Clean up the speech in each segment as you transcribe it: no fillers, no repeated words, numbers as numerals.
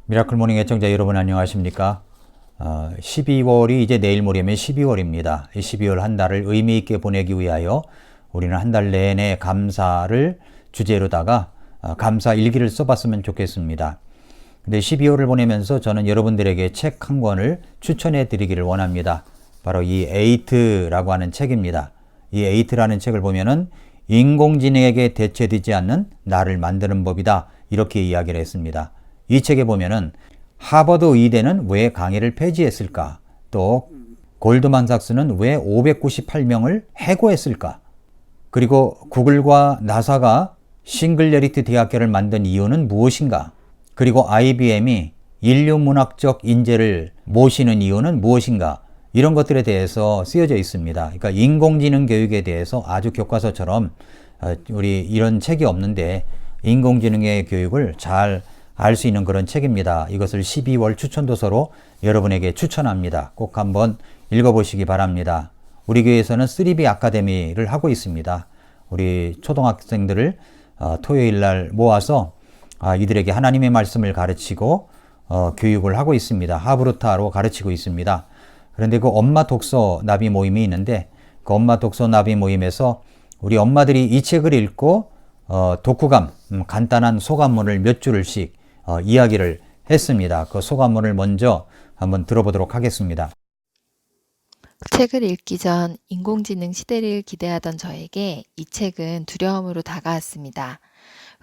미라클 모닝 애청자 여러분 안녕하십니까? 12월이 이제 내일 모레면 12월입니다. 이 12월 한 달을 의미 있게 보내기 위하여 우리는 한 달 내내 감사를 주제로다가 감사 일기를 써봤으면 좋겠습니다. 근데 12월을 보내면서 저는 여러분들에게 책 한 권을 추천해 드리기를 원합니다. 바로 이 에이트라고 하는 책입니다. 이 에이트라는 책을 보면은 인공지능에게 대체되지 않는 나를 만드는 법이다. 이렇게 이야기를 했습니다. 이 책에 보면은 하버드 의대는 왜 강의를 폐지했을까? 또 골드만삭스는 왜 598명을 해고했을까? 그리고 구글과 나사가 싱글레리티 대학교를 만든 이유는 무엇인가? 그리고 IBM이 인류문학적 인재를 모시는 이유는 무엇인가? 이런 것들에 대해서 쓰여져 있습니다. 그러니까 인공지능 교육에 대해서 아주 교과서처럼 우리 이런 책이 없는데 인공지능의 교육을 잘 알 수 있는 그런 책입니다. 이것을 12월 추천도서로 여러분에게 추천합니다. 꼭 한번 읽어보시기 바랍니다. 우리 교회에서는 3B 아카데미를 하고 있습니다. 우리 초등학생들을 토요일 날 모아서 이들에게 하나님의 말씀을 가르치고 교육을 하고 있습니다. 하브루타로 가르치고 있습니다. 그런데 그 엄마 독서 나비 모임이 있는데 그 엄마 독서 나비 모임에서 우리 엄마들이 이 책을 읽고 독후감, 간단한 소감문을 몇 줄씩 이야기를 했습니다. 그 소감문을 먼저 한번 들어보도록 하겠습니다. 책을 읽기 전 인공지능 시대를 기대하던 저에게 이 책은 두려움으로 다가왔습니다.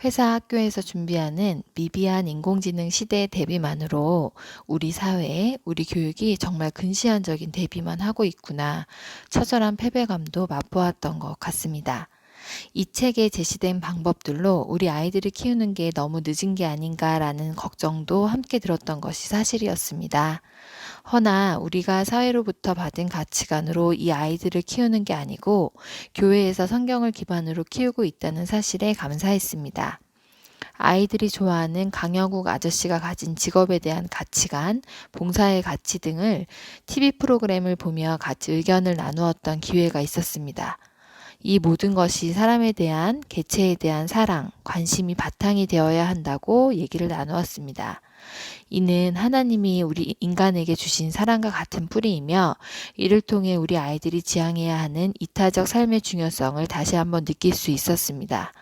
회사 학교에서 준비하는 미비한 인공지능 시대 대비만으로 우리 사회에 우리 교육이 정말 근시안적인 대비만 하고 있구나 처절한 패배감도 맛보았던 것 같습니다. 이 책에 제시된 방법들로 우리 아이들을 키우는 게 너무 늦은 게 아닌가라는 걱정도 함께 들었던 것이 사실이었습니다. 허나 우리가 사회로부터 받은 가치관으로 이 아이들을 키우는 게 아니고 교회에서 성경을 기반으로 키우고 있다는 사실에 감사했습니다. 아이들이 좋아하는 강영욱 아저씨가 가진 직업에 대한 가치관, 봉사의 가치 등을 TV 프로그램을 보며 같이 의견을 나누었던 기회가 있었습니다. 이 모든 것이 사람에 대한, 개체에 대한 사랑, 관심이 바탕이 되어야 한다고 얘기를 나누었습니다. 이는 하나님이 우리 인간에게 주신 사랑과 같은 뿌리이며 이를 통해 우리 아이들이 지향해야 하는 이타적 삶의 중요성을 다시 한번 느낄 수 있었습니다.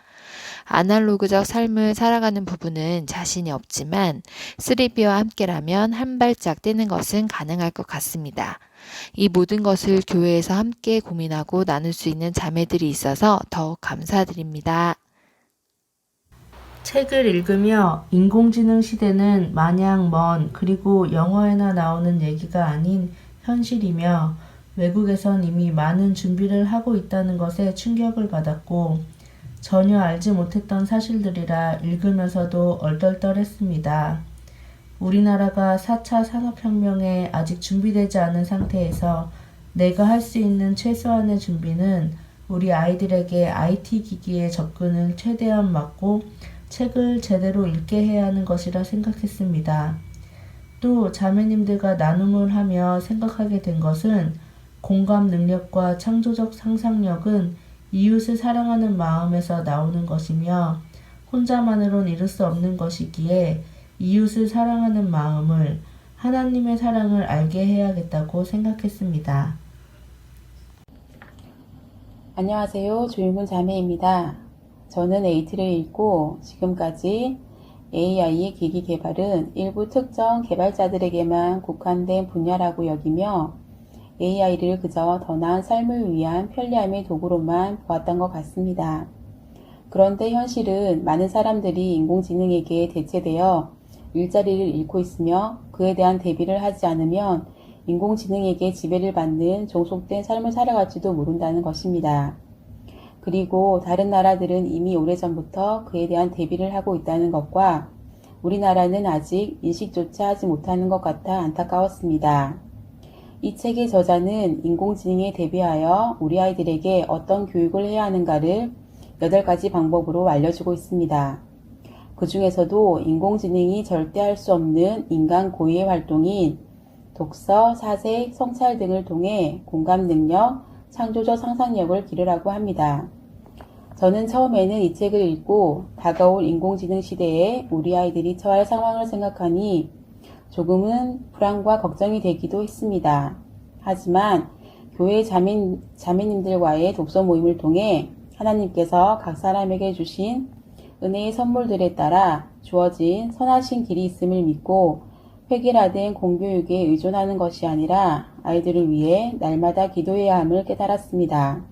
아날로그적 삶을 살아가는 부부는 자신이 없지만 3B와 함께라면 한 발짝 떼는 것은 가능할 것 같습니다. 이 모든 것을 교회에서 함께 고민하고 나눌 수 있는 자매들이 있어서 더욱 감사드립니다. 책을 읽으며 인공지능 시대는 마냥 먼 그리고 영화에나 나오는 얘기가 아닌 현실이며 외국에선 이미 많은 준비를 하고 있다는 것에 충격을 받았고 전혀 알지 못했던 사실들이라 읽으면서도 얼떨떨했습니다. 우리나라가 4차 산업혁명에 아직 준비되지 않은 상태에서 내가 할 수 있는 최소한의 준비는 우리 아이들에게 IT 기기의 접근을 최대한 막고 책을 제대로 읽게 해야 하는 것이라 생각했습니다. 또 자매님들과 나눔을 하며 생각하게 된 것은 공감 능력과 창조적 상상력은 이웃을 사랑하는 마음에서 나오는 것이며 혼자만으론 이룰 수 없는 것이기에 이웃을 사랑하는 마음을 하나님의 사랑을 알게 해야겠다고 생각했습니다. 안녕하세요. 조윤근 자매입니다. 저는 에이트를 읽고 지금까지 AI의 기기 개발은 일부 특정 개발자들에게만 국한된 분야라고 여기며 AI를 그저 더 나은 삶을 위한 편리함의 도구로만 보았던 것 같습니다. 그런데 현실은 많은 사람들이 인공지능에게 대체되어 일자리를 잃고 있으며 그에 대한 대비를 하지 않으면 인공지능에게 지배를 받는 종속된 삶을 살아갈지도 모른다는 것입니다. 그리고 다른 나라들은 이미 오래전부터 그에 대한 대비를 하고 있다는 것과 우리나라는 아직 인식조차 하지 못하는 것 같아 안타까웠습니다. 이 책의 저자는 인공지능에 대비하여 우리 아이들에게 어떤 교육을 해야 하는가를 8가지 방법으로 알려주고 있습니다. 그 중에서도 인공지능이 절대 할 수 없는 인간 고유의 활동인 독서, 사색, 성찰 등을 통해 공감 능력, 창조적 상상력을 기르라고 합니다. 저는 처음에는 이 책을 읽고 다가올 인공지능 시대에 우리 아이들이 처할 상황을 생각하니 조금은 불안과 걱정이 되기도 했습니다. 하지만 교회 자매님들과의 독서 모임을 통해 하나님께서 각 사람에게 주신 은혜의 선물들에 따라 주어진 선하신 길이 있음을 믿고 획일화된 공교육에 의존하는 것이 아니라 아이들을 위해 날마다 기도해야 함을 깨달았습니다.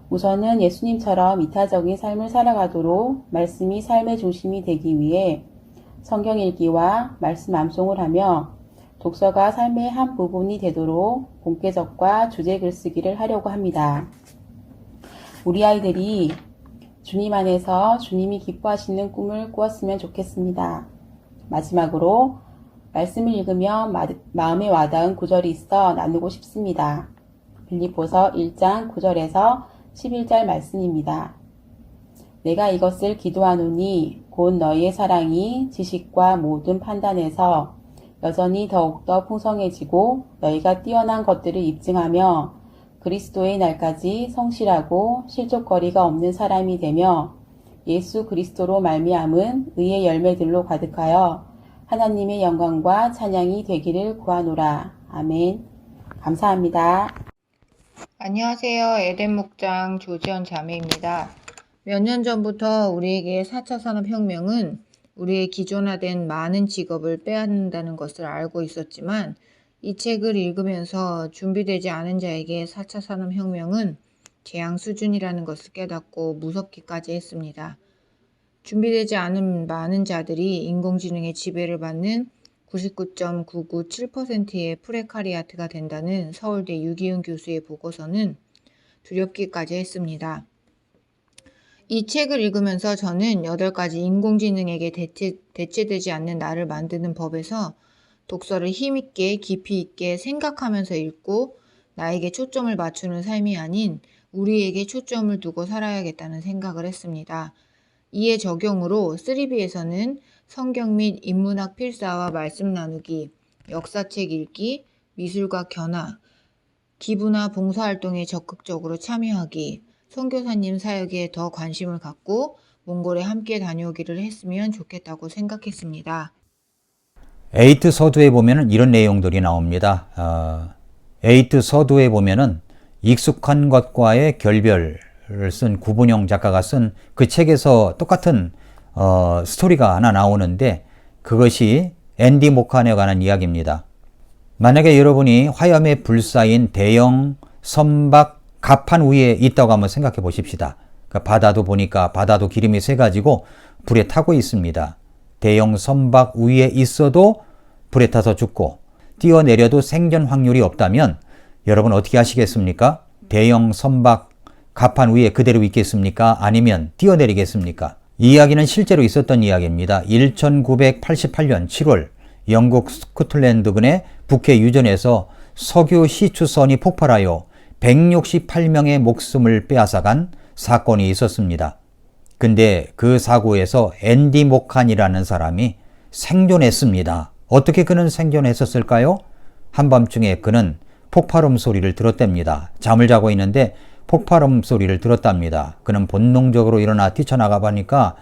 우선은 예수님처럼 이타적인 삶을 살아가도록 말씀이 삶의 중심이 되기 위해 성경 읽기와 말씀 암송을 하며 독서가 삶의 한 부분이 되도록 공개적과 주제 글쓰기를 하려고 합니다. 우리 아이들이 주님 안에서 주님이 기뻐하시는 꿈을 꾸었으면 좋겠습니다. 마지막으로 말씀을 읽으며 마음에 와닿은 구절이 있어 나누고 싶습니다. 빌립보서 1장 9절에서 11절 말씀입니다. 내가 이것을 기도하노니 곧 너희의 사랑이 지식과 모든 판단에서 여전히 더욱더 풍성해지고 너희가 뛰어난 것들을 입증하며 그리스도의 날까지 성실하고 실족거리가 없는 사람이 되며 예수 그리스도로 말미암은 의의 열매들로 가득하여 하나님의 영광과 찬양이 되기를 구하노라. 아멘. 감사합니다. 안녕하세요. 에덴 목장 조지연 자매입니다. 몇 년 전부터 우리에게 4차 산업혁명은 우리의 기존화된 많은 직업을 빼앗는다는 것을 알고 있었지만 이 책을 읽으면서 준비되지 않은 자에게 4차 산업혁명은 재앙 수준이라는 것을 깨닫고 무섭기까지 했습니다. 준비되지 않은 많은 자들이 인공지능의 지배를 받는 99.997%의 프레카리아트가 된다는 서울대 유기훈 교수의 보고서는 두렵기까지 했습니다. 이 책을 읽으면서 저는 8가지 인공지능에게 대체되지 않는 나를 만드는 법에서 독서를 힘있게 깊이 있게 생각하면서 읽고 나에게 초점을 맞추는 삶이 아닌 우리에게 초점을 두고 살아야겠다는 생각을 했습니다. 이에 적용으로 3B에서는 성경 및 인문학 필사와 말씀 나누기, 역사책 읽기, 미술과 견학, 기부나 봉사활동에 적극적으로 참여하기, 선교사님 사역에 더 관심을 갖고 몽골에 함께 다녀오기를 했으면 좋겠다고 생각했습니다. 에이트 서두에 보면은 이런 내용들이 나옵니다. 에이트 서두에 보면은 익숙한 것과의 결별을 쓴 구분영 작가가 쓴 그 책에서 똑같은 스토리가 하나 나오는데 그것이 앤디 모칸에 관한 이야기입니다. 만약에 여러분이 화염에 불사인 대형 선박 갑판 위에 있다고 한번 생각해 보십시다. 그러니까 바다도 보니까 바다도 기름이 새가지고 불에 타고 있습니다. 대형 선박 위에 있어도 불에 타서 죽고 뛰어내려도 생존 확률이 없다면 여러분 어떻게 하시겠습니까? 대형 선박 갑판 위에 그대로 있겠습니까? 아니면 뛰어내리겠습니까? 이 이야기는 실제로 있었던 이야기입니다. 1988년 7월 영국 스코틀랜드군의 북해 유전에서 석유 시추선이 폭발하여 168명의 목숨을 빼앗아간 사건이 있었습니다. 근데 그 사고에서 앤디 모칸이라는 사람이 생존했습니다. 어떻게 그는 생존했었을까요? 한밤중에 그는 폭발음 소리를 들었답니다. 잠을 자고 있는데 폭발음 소리를 들었답니다. 그는 본능적으로 일어나 뛰쳐나가 보니까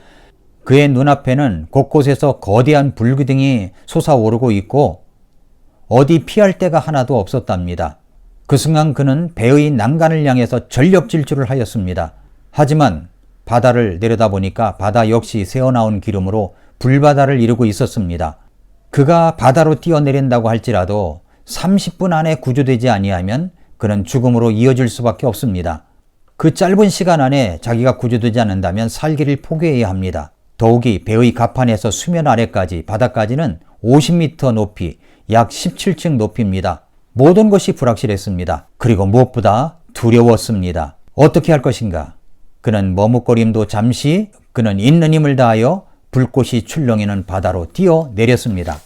그의 눈앞에는 곳곳에서 거대한 불기둥이 솟아오르고 있고 어디 피할 데가 하나도 없었답니다. 그 순간 그는 배의 난간을 향해서 전력 질주를 하였습니다. 하지만 바다를 내려다보니까 바다 역시 새어나온 기름으로 불바다를 이루고 있었습니다. 그가 바다로 뛰어내린다고 할지라도 30분 안에 구조되지 아니하면 그는 죽음으로 이어질 수밖에 없습니다. 그 짧은 시간 안에 자기가 구조되지 않는다면 살기를 포기해야 합니다. 더욱이 배의 갑판에서 수면 아래까지 바다까지는 50m 높이 약 17층 높이입니다. 모든 것이 불확실했습니다. 그리고 무엇보다 두려웠습니다. 어떻게 할 것인가? 그는 머뭇거림도 잠시 그는 있는 힘을 다하여 불꽃이 출렁이는 바다로 뛰어내렸습니다.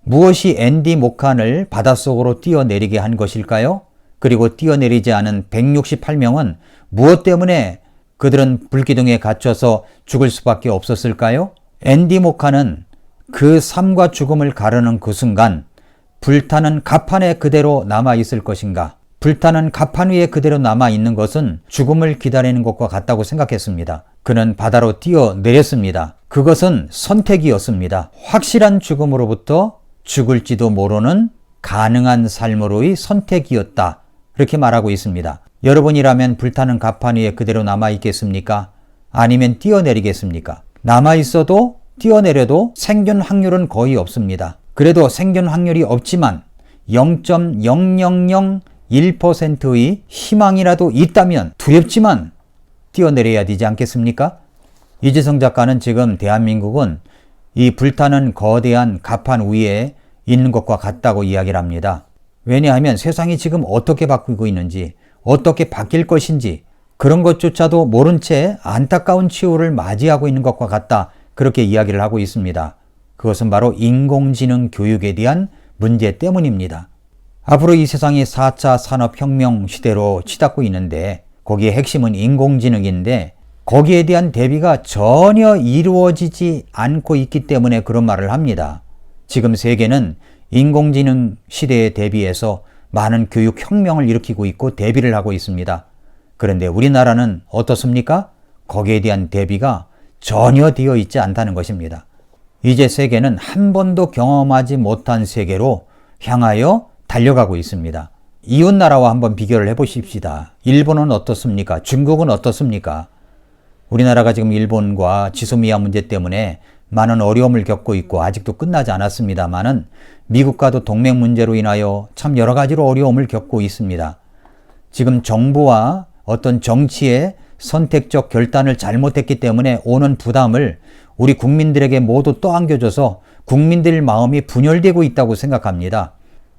무엇이 앤디 모칸을 바닷속으로 뛰어내리게 한 것일까요? 그리고 뛰어내리지 않은 168명은 무엇 때문에 그들은 불기둥에 갇혀서 죽을 수밖에 없었을까요? 앤디 모칸은 그 삶과 죽음을 가르는 그 순간 불타는 갑판에 그대로 남아있을 것인가? 불타는 가판 위에 그대로 남아있는 것은 죽음을 기다리는 것과 같다고 생각했습니다. 그는 바다로 뛰어내렸습니다. 그것은 선택이었습니다. 확실한 죽음으로부터 죽을지도 모르는 가능한 삶으로의 선택이었다. 그렇게 말하고 있습니다. 여러분이라면 불타는 가판 위에 그대로 남아있겠습니까? 아니면 뛰어내리겠습니까? 남아있어도 뛰어내려도 생존 확률은 거의 없습니다. 그래도 생존 확률이 없지만 0.0001%의 희망이라도 있다면 두렵지만 뛰어내려야 되지 않겠습니까? 이재성 작가는 지금 대한민국은 이 불타는 거대한 가판 위에 있는 것과 같다고 이야기를 합니다. 왜냐하면 세상이 지금 어떻게 바뀌고 있는지, 어떻게 바뀔 것인지 그런 것조차도 모른 채 안타까운 치유를 맞이하고 있는 것과 같다. 그렇게 이야기를 하고 있습니다. 그것은 바로 인공지능 교육에 대한 문제 때문입니다. 앞으로 이 세상이 4차 산업혁명 시대로 치닫고 있는데 거기에 핵심은 인공지능인데 거기에 대한 대비가 전혀 이루어지지 않고 있기 때문에 그런 말을 합니다. 지금 세계는 인공지능 시대에 대비해서 많은 교육혁명을 일으키고 있고 대비를 하고 있습니다. 그런데 우리나라는 어떻습니까? 거기에 대한 대비가 전혀 되어 있지 않다는 것입니다. 이제 세계는 한 번도 경험하지 못한 세계로 향하여 달려가고 있습니다. 이웃나라와 한번 비교를 해보십시다. 일본은 어떻습니까? 중국은 어떻습니까? 우리나라가 지금 일본과 지소미아 문제 때문에 많은 어려움을 겪고 있고 아직도 끝나지 않았습니다만은 미국과도 동맹 문제로 인하여 참 여러 가지로 어려움을 겪고 있습니다. 지금 정부와 어떤 정치의 선택적 결단을 잘못했기 때문에 오는 부담을 우리 국민들에게 모두 떠안겨줘서 국민들 마음이 분열되고 있다고 생각합니다.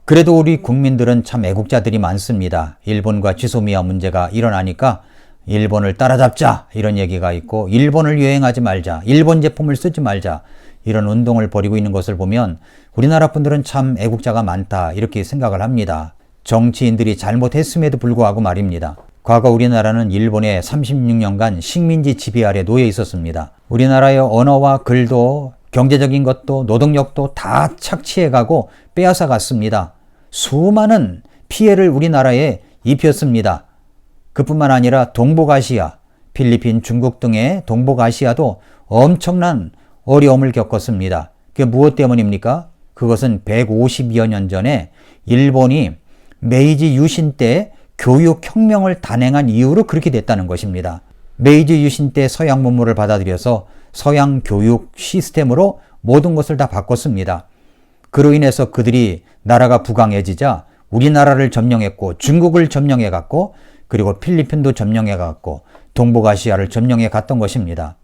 그래도 우리 국민들은 참 애국자들이 많습니다. 일본과 지소미아 문제가 일어나니까 일본을 따라잡자 이런 얘기가 있고 일본을 유행하지 말자, 일본 제품을 쓰지 말자 이런 운동을 벌이고 있는 것을 보면 우리나라 분들은 참 애국자가 많다 이렇게 생각을 합니다. 정치인들이 잘못했음에도 불구하고 말입니다. 과거 우리나라는 일본의 36년간 식민지 지배 아래 놓여 있었습니다. 우리나라의 언어와 글도 경제적인 것도 노동력도 다 착취해가고 빼앗아 갔습니다. 수많은 피해를 우리나라에 입혔습니다. 그뿐만 아니라 동북아시아, 필리핀, 중국 등의 동북아시아도 엄청난 어려움을 겪었습니다. 그게 무엇 때문입니까? 그것은 150여 년 전에 일본이 메이지 유신 때 교육혁명을 단행한 이유로 그렇게 됐다는 것입니다. 메이지 유신 때 서양 문물을 받아들여서 서양 교육 시스템으로 모든 것을 다 바꿨습니다. 그로 인해서 그들이 나라가 부강해지자 우리나라를 점령했고 중국을 점령해갔고 그리고 필리핀도 점령해갔고 동북아시아를 점령해 갔던 것입니다.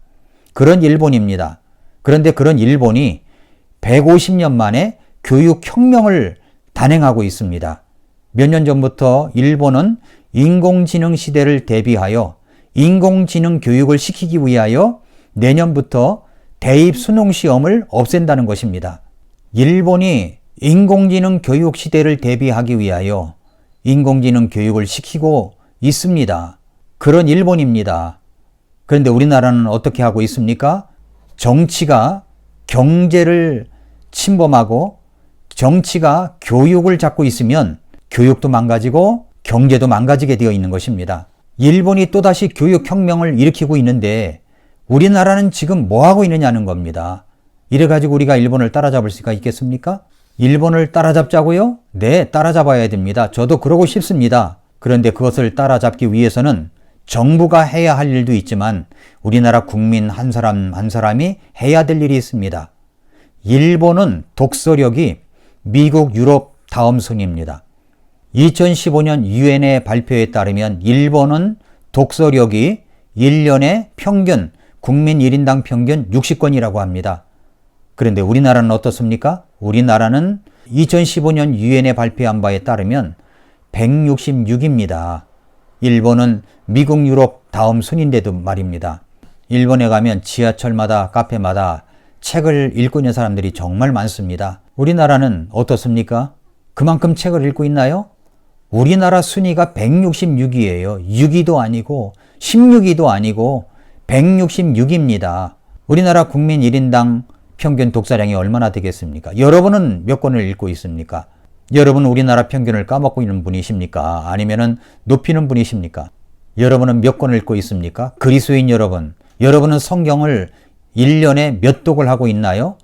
그런 일본입니다. 그런데 그런 일본이 150년 만에 교육혁명을 단행하고 있습니다. 몇 년 전부터 일본은 인공지능 시대를 대비하여 인공지능 교육을 시키기 위하여 내년부터 대입 수능 시험을 없앤다는 것입니다. 일본이 인공지능 교육 시대를 대비하기 위하여 인공지능 교육을 시키고 있습니다. 그런 일본입니다. 그런데 우리나라는 어떻게 하고 있습니까? 정치가 경제를 침범하고 정치가 교육을 잡고 있으면 교육도 망가지고 경제도 망가지게 되어 있는 것입니다. 일본이 또다시 교육혁명을 일으키고 있는데 우리나라는 지금 뭐하고 있느냐는 겁니다. 이래가지고 우리가 일본을 따라잡을 수가 있겠습니까? 일본을 따라잡자고요? 네, 따라잡아야 됩니다. 저도 그러고 싶습니다. 그런데 그것을 따라잡기 위해서는 정부가 해야 할 일도 있지만 우리나라 국민 한 사람 한 사람이 해야 될 일이 있습니다. 일본은 독서력이 미국, 유럽 다음 순위입니다. 2015년 유엔의 발표에 따르면 일본은 독서력이 1년에 평균 국민 1인당 평균 60권이라고 합니다. 그런데 우리나라는 어떻습니까? 우리나라는 2015년 유엔에 발표한 바에 따르면 166입니다. 일본은 미국, 유럽 다음 순인데도 말입니다. 일본에 가면 지하철마다 카페마다 책을 읽고 있는 사람들이 정말 많습니다. 우리나라는 어떻습니까? 그만큼 책을 읽고 있나요? 우리나라 순위가 166이에요. 6위도 아니고 16위도 아니고 166입니다. 우리나라 국민 1인당 평균 독서량이 얼마나 되겠습니까? 여러분은 몇 권을 읽고 있습니까? 여러분 우리나라 평균을 까먹고 있는 분이십니까? 아니면은 높이는 분이십니까? 여러분은 몇 권을 읽고 있습니까? 그리스도인 여러분, 여러분은 성경을 1년에 몇 독을 하고 있나요?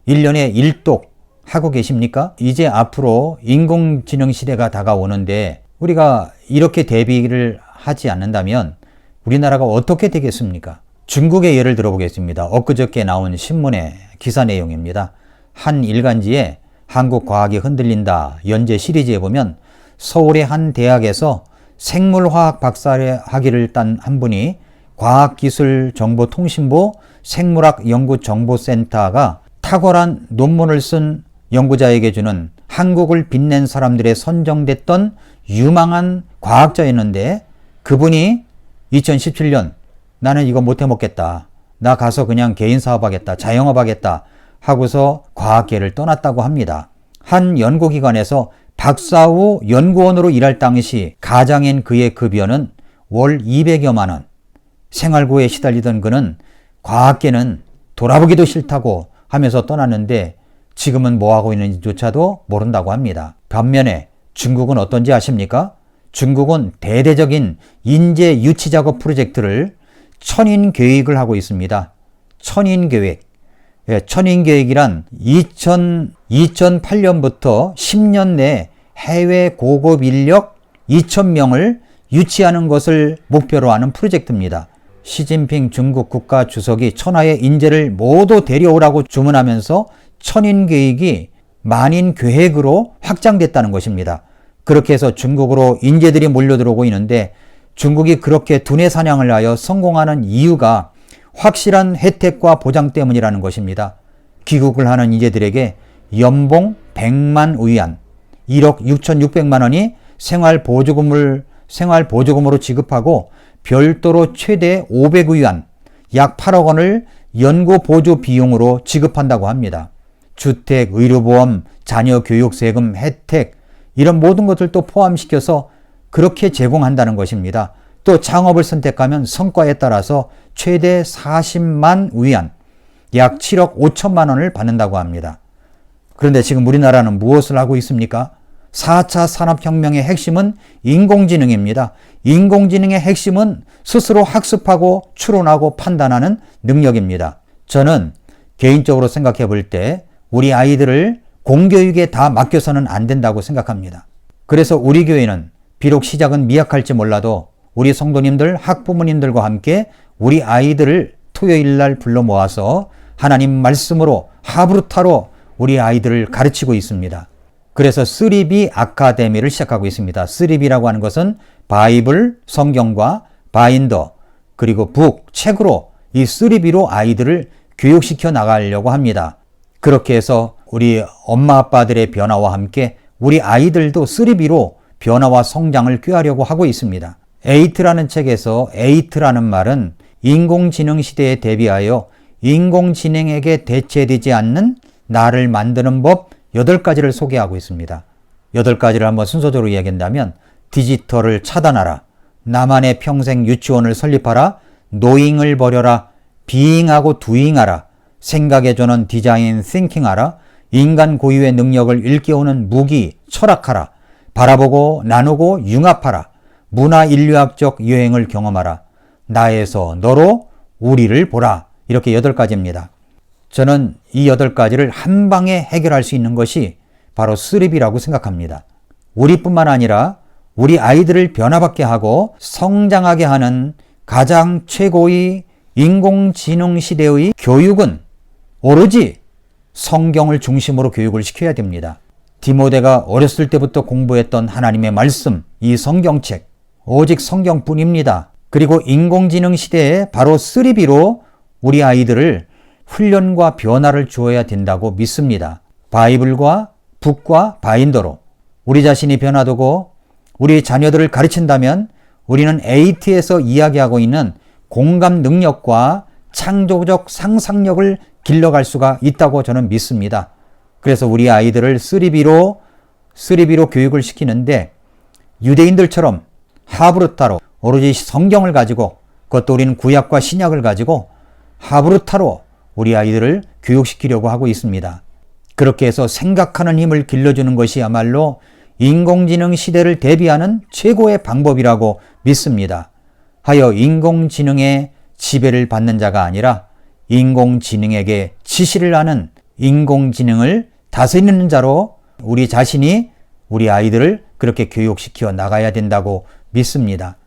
1년에 1독 하고 계십니까? 이제 앞으로 인공지능 시대가 다가오는데 우리가 이렇게 대비를 하지 않는다면 우리나라가 어떻게 되겠습니까? 중국의 예를 들어보겠습니다. 엊그저께 나온 신문의 기사 내용입니다. 한 일간지에 한국 과학이 흔들린다 연재 시리즈에 보면 서울의 한 대학에서 생물화학 박사학위를 딴 한 분이 과학기술정보통신부 생물학연구정보센터가 탁월한 논문을 쓴 연구자에게 주는 한국을 빛낸 사람들의 선정됐던 유망한 과학자였는데 그분이 2017년 나는 이거 못해 먹겠다. 나 가서 그냥 개인 사업하겠다. 자영업하겠다. 하고서 과학계를 떠났다고 합니다. 한 연구기관에서 박사 후 연구원으로 일할 당시 가장인 그의 급여는 월 200여만 원. 생활고에 시달리던 그는 과학계는 돌아보기도 싫다고 하면서 떠났는데 지금은 뭐하고 있는지조차도 모른다고 합니다. 반면에 중국은 어떤지 아십니까? 중국은 대대적인 인재 유치 작업 프로젝트를 천인계획을 하고 있습니다. 천인계획. 천인계획이란 2008년부터 10년 내 해외 고급 인력 2,000명을 유치하는 것을 목표로 하는 프로젝트입니다. 시진핑 중국 국가 주석이 천하의 인재를 모두 데려오라고 주문하면서 천인계획이 만인계획으로 확장됐다는 것입니다. 그렇게 해서 중국으로 인재들이 몰려들어오고 있는데 중국이 그렇게 두뇌 사냥을 하여 성공하는 이유가 확실한 혜택과 보장 때문이라는 것입니다. 귀국을 하는 인재들에게 연봉 100만 위안, 1억 6,600만 원이 생활보조금으로 지급하고 별도로 최대 500위안, 약 8억 원을 연구보조 비용으로 지급한다고 합니다. 주택, 의료보험, 자녀 교육세금, 혜택 이런 모든 것들도 포함시켜서 그렇게 제공한다는 것입니다. 또 창업을 선택하면 성과에 따라서 최대 40만 위안, 약 7억 5천만 원을 받는다고 합니다. 그런데 지금 우리나라는 무엇을 하고 있습니까? 4차 산업혁명의 핵심은 인공지능입니다. 인공지능의 핵심은 스스로 학습하고 추론하고 판단하는 능력입니다. 저는 개인적으로 생각해 볼 때 우리 아이들을 공교육에 다 맡겨서는 안 된다고 생각합니다. 그래서 우리 교회는 비록 시작은 미약할지 몰라도 우리 성도님들, 학부모님들과 함께 우리 아이들을 토요일 날 불러 모아서 하나님 말씀으로 하브루타로 우리 아이들을 가르치고 있습니다. 그래서 3B 아카데미를 시작하고 있습니다. 3B라고 하는 것은 바이블, 성경과 바인더, 그리고 북, 책으로 이 3B로 아이들을 교육시켜 나가려고 합니다. 그렇게 해서 우리 엄마 아빠들의 변화와 함께 우리 아이들도 3B로 변화와 성장을 꾀하려고 하고 있습니다. 에이트라는 책에서 에이트라는 말은 인공지능 시대에 대비하여 인공지능에게 대체되지 않는 나를 만드는 법 8가지를 소개하고 있습니다. 8가지를 한번 순서대로 이야기한다면 디지털을 차단하라, 나만의 평생 유치원을 설립하라, 노잉을 버려라, 비잉하고 두잉하라, 생각의 전원 디자인 띵킹하라, 인간 고유의 능력을 일깨우는 무기 철학하라, 바라보고 나누고 융합하라, 문화 인류학적 여행을 경험하라, 나에서 너로 우리를 보라. 이렇게 8가지입니다. 저는 이 8가지를 한 방에 해결할 수 있는 것이 바로 3B라고 생각합니다. 우리뿐만 아니라 우리 아이들을 변화받게 하고 성장하게 하는 가장 최고의 인공지능 시대의 교육은 오로지 성경을 중심으로 교육을 시켜야 됩니다. 디모데가 어렸을 때부터 공부했던 하나님의 말씀, 이 성경책, 오직 성경뿐입니다. 그리고 인공지능 시대에 바로 3B로 우리 아이들을 훈련과 변화를 주어야 된다고 믿습니다. 바이블과 북과 바인더로 우리 자신이 변화되고 우리 자녀들을 가르친다면 우리는 에이트에서 이야기하고 있는 공감 능력과 창조적 상상력을 길러갈 수가 있다고 저는 믿습니다. 그래서 우리 아이들을 3B로 교육을 시키는데 유대인들처럼 하브루타로 오로지 성경을 가지고 그것도 우리는 구약과 신약을 가지고 하브루타로 우리 아이들을 교육시키려고 하고 있습니다. 그렇게 해서 생각하는 힘을 길러주는 것이야말로 인공지능 시대를 대비하는 최고의 방법이라고 믿습니다. 하여 인공지능의 지배를 받는 자가 아니라 인공지능에게 지시를 하는 인공지능을 다스리는 자로 우리 자신이 우리 아이들을 그렇게 교육시켜 나가야 된다고 믿습니다.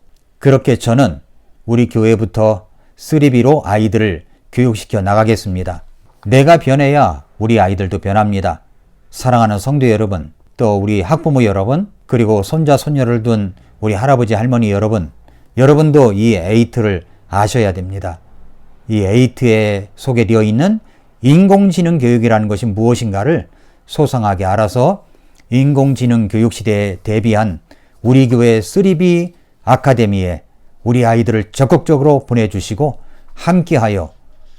그렇게 저는 우리 교회부터 3B로 아이들을 교육시켜 나가겠습니다. 내가 변해야 우리 아이들도 변합니다. 사랑하는 성도 여러분, 또 우리 학부모 여러분, 그리고 손자 손녀를 둔 우리 할아버지 할머니 여러분, 여러분도 이 에이트를 아셔야 됩니다. 이 에이트에 소개되어 있는 인공지능 교육이라는 것이 무엇인가를 소상하게 알아서 인공지능 교육 시대에 대비한 우리 교회 3B 아카데미에 우리 아이들을 적극적으로 보내주시고 함께하여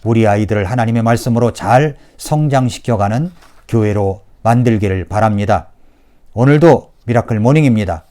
우리 아이들을 하나님의 말씀으로 잘 성장시켜가는 교회로 만들기를 바랍니다. 오늘도 미라클 모닝입니다.